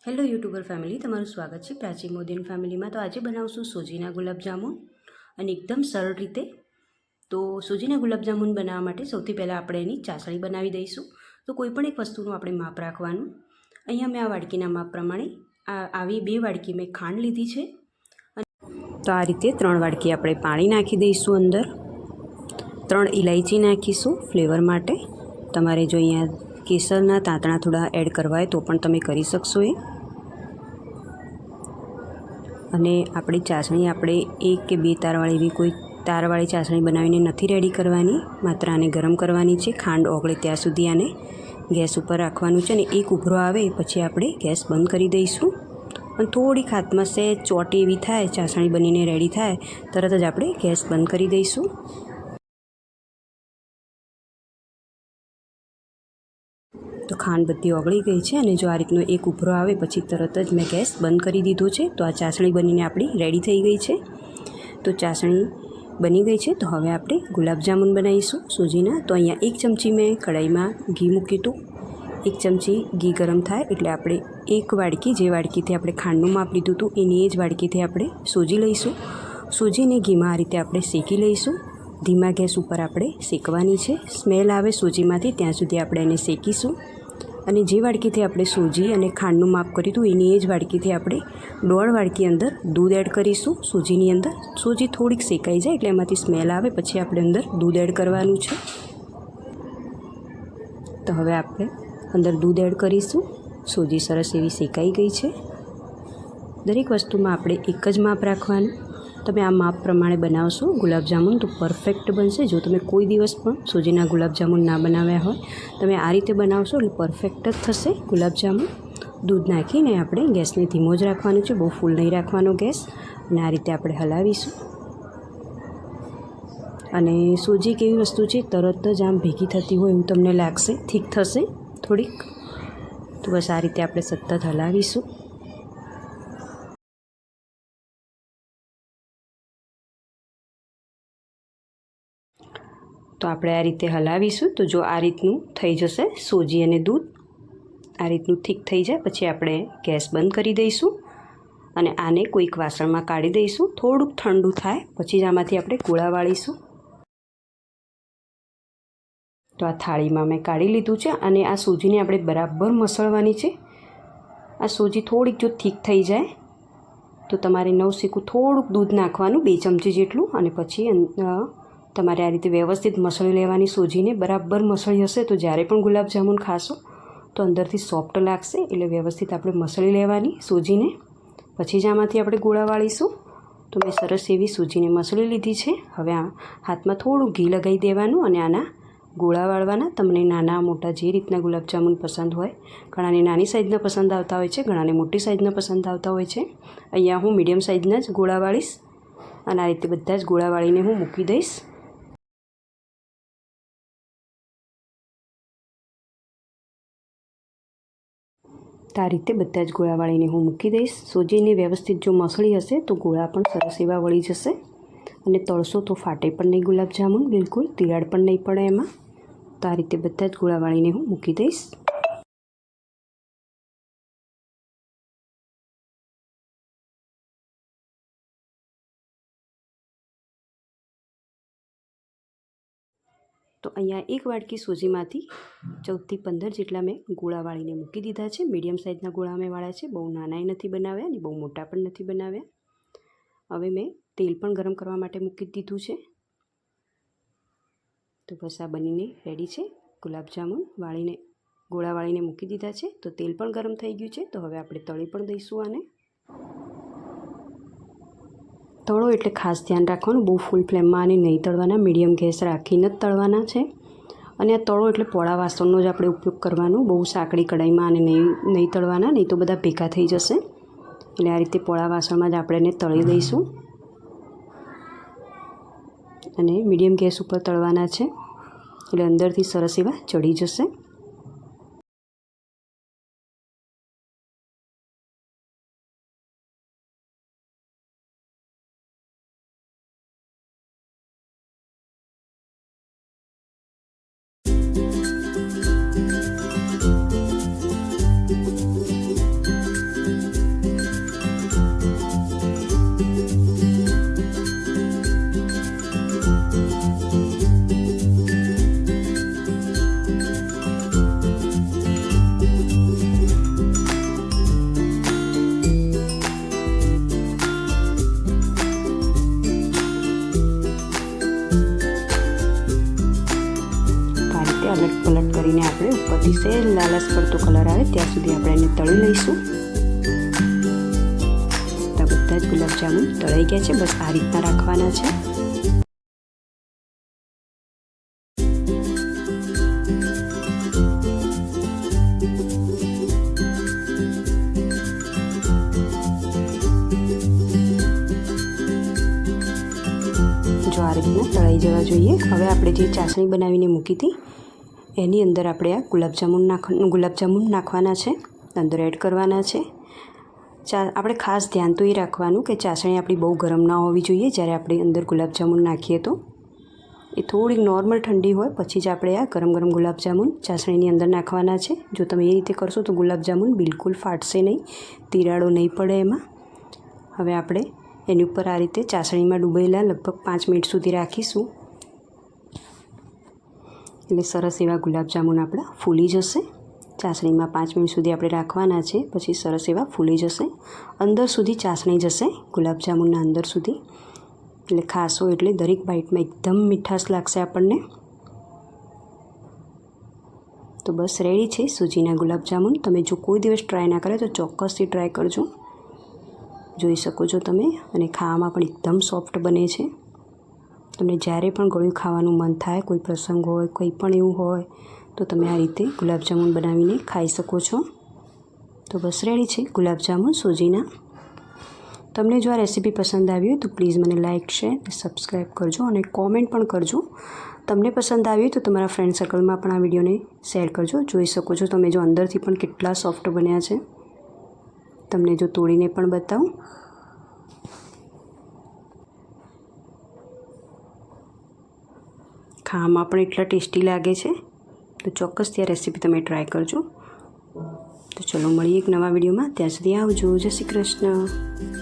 Hello YouTuber family, તમારું સ્વાગત છે પ્રાચી મોદી ફેમિલીમાં। તો આજે બનાવશું સોજીના ગુલાબજામુન અને એકદમ સરળ રીતે। તો સોજીના ગુલાબજામુન બનાવવા માટે સૌથી પહેલાં આપણે એની ચાસણી બનાવી દઈશું। તો કોઈપણ એક વસ્તુનું આપણે માપ રાખવાનું। અહીંયા મેં આ વાડકીના માપ પ્રમાણે આવી 2 વાડકી મેં ખાંડ લીધી છે। તો આ રીતે 3 વાડકી આપણે પાણી નાખી દઈશું। અંદર 3 ઇલાયચી નાખીશું ફ્લેવર માટે। તમારે જો અહીંયા કેસરના તાંતણા થોડા એડ કરવા હોય તો પણ તમે કરી શકશો એ। અને આપણી ચાસણી આપણે 1 કે 2 તારવાળી એવી કોઈ તારવાળી ચાસણી બનાવીને નથી રેડી કરવાની, માત્ર આને ગરમ કરવાની છે। ખાંડ ઓગળે ત્યાં સુધી આને ગેસ ઉપર રાખવાનું છે અને એક ઉભરો આવે પછી આપણે ગેસ બંધ કરી દઈશું। અને થોડીક હાથમાં સહેજ ચોટી એવી થાય, ચાસણી બનીને રેડી થાય તરત જ આપણે ગેસ બંધ કરી દઈશું। તો ખાંડ બધી ઓગળી ગઈ છે અને જો આ રીતનો એક ઉભરો આવે પછી તરત જ મેં ગેસ બંધ કરી દીધો છે। તો આ ચાસણી બનીને આપણી રેડી થઈ ગઈ છે। તો ચાસણી બની ગઈ છે। તો હવે આપણે ગુલાબજામુન બનાવીશું સોજીના। તો અહીંયા 1 ચમચી મેં કઢાઈમાં ઘી મૂક્યું હતું। 1 ચમચી ઘી ગરમ થાય એટલે આપણે 1 વાડકી, જે વાડકીથી આપણે ખાંડનું માપ લીધું હતું એની એ જ વાડકીથી આપણે સોજી લઈશું। સોજીને ઘીમાં આ રીતે આપણે શેકી લઈશું। ધીમા ગેસ ઉપર આપણે શેકવાની છે। સ્મેલ આવે સોજીમાંથી ત્યાં સુધી આપણે એને શેકીશું। અને જે વાડકીથી આપણે સોજી અને ખાંડનું માપ કર્યું હતું એની એ જ વાડકીથી આપણે 1.5 વાડકી અંદર દૂધ એડ કરીશું સોજીની અંદર। સોજી થોડીક શેકાઈ જાય એટલે એમાંથી સ્મેલ આવે પછી આપણે અંદર દૂધ એડ કરવાનું છે। તો હવે આપણે અંદર દૂધ એડ કરીશું। સોજી સરસ એવી શેકાઈ ગઈ છે। દરેક વસ્તુમાં આપણે એક જ માપ રાખવાનું। તમે આ માપ પ્રમાણે બનાવશો ગુલાબજામુન તો પરફેક્ટ બનશે। જો તમે કોઈ દિવસ પણ સોજીના ગુલાબજામુન ના બનાવ્યા હોય, તમે આ રીતે બનાવશો એટલે પરફેક્ટ જ થશે ગુલાબજામુન। દૂધ નાખીને આપણે ગેસને ધીમો જ રાખવાનું છે, બહુ ફૂલ નહીં રાખવાનો ગેસ। અને આ રીતે આપણે હલાવીશું। અને સોજી એક એવી વસ્તુ છે તરત જ આમ ભેગી થતી હોય એવું તમને લાગશે, થીક થશે થોડીક। તો બસ આ રીતે આપણે સતત હલાવીશું। તો આપણે આ રીતે હલાવીશું। તો જો આ રીતનું થઈ જશે સોજી અને દૂધ આ રીતનું થીક થઈ જાય પછી આપણે ગેસ બંધ કરી દઈશું અને આને કોઈક વાસણમાં કાઢી દઈશું। થોડુંક ઠંડુ થાય પછી જ આમાંથી આપણે ગોળા વાળીશું। તો આ થાળીમાં મેં કાઢી લીધું છે અને આ સોજીને આપણે બરાબર મસળવાની છે। આ સોજી થોડીક જો થીક થઈ જાય તો તમારે નવશેકું થોડુંક દૂધ નાખવાનું, 2 ચમચી જેટલું, અને પછી તમારે આ રીતે વ્યવસ્થિત મસળી લેવાની સોજીને। બરાબર મસળી હશે તો જ્યારે પણ ગુલાબજામુન ખાશો તો અંદરથી સોફ્ટ લાગશે। એટલે વ્યવસ્થિત આપણે મસળી લેવાની સોજીને પછી જ આમાંથી આપણે ગોળા વાળીશું। તો મેં સરસ એવી સોજીને મસળી લીધી છે। હવે આ હાથમાં થોડું ઘી લગાવી દેવાનું અને આના ગોળા વાળવાના। તમને નાના મોટા જે રીતના ગુલાબજામુન પસંદ હોય, ઘણાને નાની સાઇઝના પસંદ આવતા હોય છે, ઘણાને મોટી સાઇઝના પસંદ આવતા હોય છે। અહીંયા હું મીડિયમ સાઇઝના જ ગોળા વાળીશ અને આ રીતે બધા જ ગોળા વાળીને હું મૂકી દઈશ। તો આ રીતે બધા જ ગોળા વાળીને હું મૂકી દઈશ। સોજીને વ્યવસ્થિત જો મસળી હશે તો ગોળા પણ સરસ એવા વળી જશે અને તળશો તો ફાટે પણ નહીં ગુલાબજામુન, બિલકુલ તિરાડ પણ નહીં પડે એમાં। તો આ રીતે બધા જ ગોળા વાળીને હું મૂકી દઈશ। તો અહીંયા 1 વાડકી સોજીમાંથી 14 થી 15 જેટલા મેં ગોળા વાળીને મૂકી દીધા છે। મીડિયમ સાઇઝના ગોળા મેં વાળ્યા છે, બહુ નાનાય નથી બનાવ્યા અને બહુ મોટા પણ નથી બનાવ્યા। હવે મેં તેલ પણ ગરમ કરવા માટે મૂકી દીધું છે। તો બસ આ બનીને રેડી છે। ગુલાબજામુન વાળીને ગોળા વાળીને મૂકી દીધા છે। તો તેલ પણ ગરમ થઈ ગયું છે। તો હવે આપણે તળી પણ દઈશું આને। તળો એટલે ખાસ ધ્યાન રાખવાનું, બહુ ફૂલ ફ્લેમમાં આને નહીં તળવાના, મીડિયમ ગેસ રાખીને જ તળવાના છે। અને આ તળો એટલે પોળા વાસણનો જ આપણે ઉપયોગ કરવાનો, બહુ સાંકડી કઢાઈમાં આને નહીં તળવાના, નહીં તો બધા ભેગા થઈ જશે। એટલે આ રીતે પોળા વાસણમાં જ આપણે એને તળી દઈશું અને મીડિયમ ગેસ ઉપર તળવાના છે એટલે અંદરથી સરસ એવા ચડી જશે। સહેજ લાલચ પડતો કલર આવે ત્યાં સુધી આપણે એને તળી લઈશું. તો બધા જ ગુલાબજામુન તળાઈ ગયા છે. બસ આ રીતના રાખવાના છે. જો આ રીતના તળાઈ જવા જોઈએ. હવે આપણે જે ચાસણી બનાવીને મૂકી હતી એની અંદર આપણે આ ગુલાબજામુન નાખવાના છે, અંદર એડ કરવાના છે. આપણે ખાસ ધ્યાન તો એ રાખવાનું કે ચાસણી આપણી બહુ ગરમ ના હોવી જોઈએ. જ્યારે આપણે અંદર ગુલાબજામુન નાખીએ તો એ થોડીક નોર્મલ ઠંડી હોય પછી જ આપણે આ ગરમ ગરમ ગુલાબજામુન ચાસણીની અંદર નાખવાના છે. જો તમે એ રીતે કરશો તો ગુલાબજામુન બિલકુલ ફાટશે નહીં, તિરાડો નહીં પડે એમાં. હવે આપણે એની ઉપર આ રીતે ચાસણીમાં ડૂબેલા લગભગ 5 મિનિટ સુધી રાખીશું. એટલે સરસ એવા ગુલાબજામુન આપણા ફૂલી જશે. ચાસણીમાં 5 મિનિટ સુધી આપણે રાખવાના છે, પછી સરસ એવા ફૂલી જશે. અંદર સુધી ચાસણી જશે ગુલાબજામુનના અંદર સુધી. એટલે ખાસો એટલે દરેક બાઈટમાં એકદમ મીઠાશ લાગશે આપણને. તો બસ રેડી છે સૂજીના ગુલાબજામુન. તમે જો કોઈ દિવસ ટ્રાય ના કરે તો ચોક્કસથી ટ્રાય કરજો. જોઈ શકો છો તમે. અને ખાવામાં પણ એકદમ સોફ્ટ બને છે. તમને જ્યારે પણ ગળ્યું ખાવાનું મન થાય, કોઈ પ્રસંગ હોય, કંઈ પણ એવું હોય તો તમે આ રીતે ગુલાબજામુન બનાવીને ખાઈ શકો છો. તો બસ રેડી છે ગુલાબજામુન સૂજીના. તમને જો આ રેસીપી પસંદ આવી હોય તો પ્લીઝ મને લાઇક, શેર, સબસ્ક્રાઈબ કરજો અને કોમેન્ટ પણ કરજો. તમને પસંદ આવી હોય તો તમારા ફ્રેન્ડ સર્કલમાં પણ આ વિડીયોને શેર કરજો. જોઈ શકો છો તમે જો અંદરથી પણ કેટલા સોફ્ટ બન્યા છે. તમને જો તોડીને પણ બતાવું. ખાવામાં પણ એટલા ટેસ્ટી લાગે છે. તો ચોક્કસથી આ રેસીપી તમે ટ્રાય કરજો. તો ચલો મળીએ એક નવા વિડીયોમાં. ત્યાં સુધી આવજો. જય શ્રી કૃષ્ણ.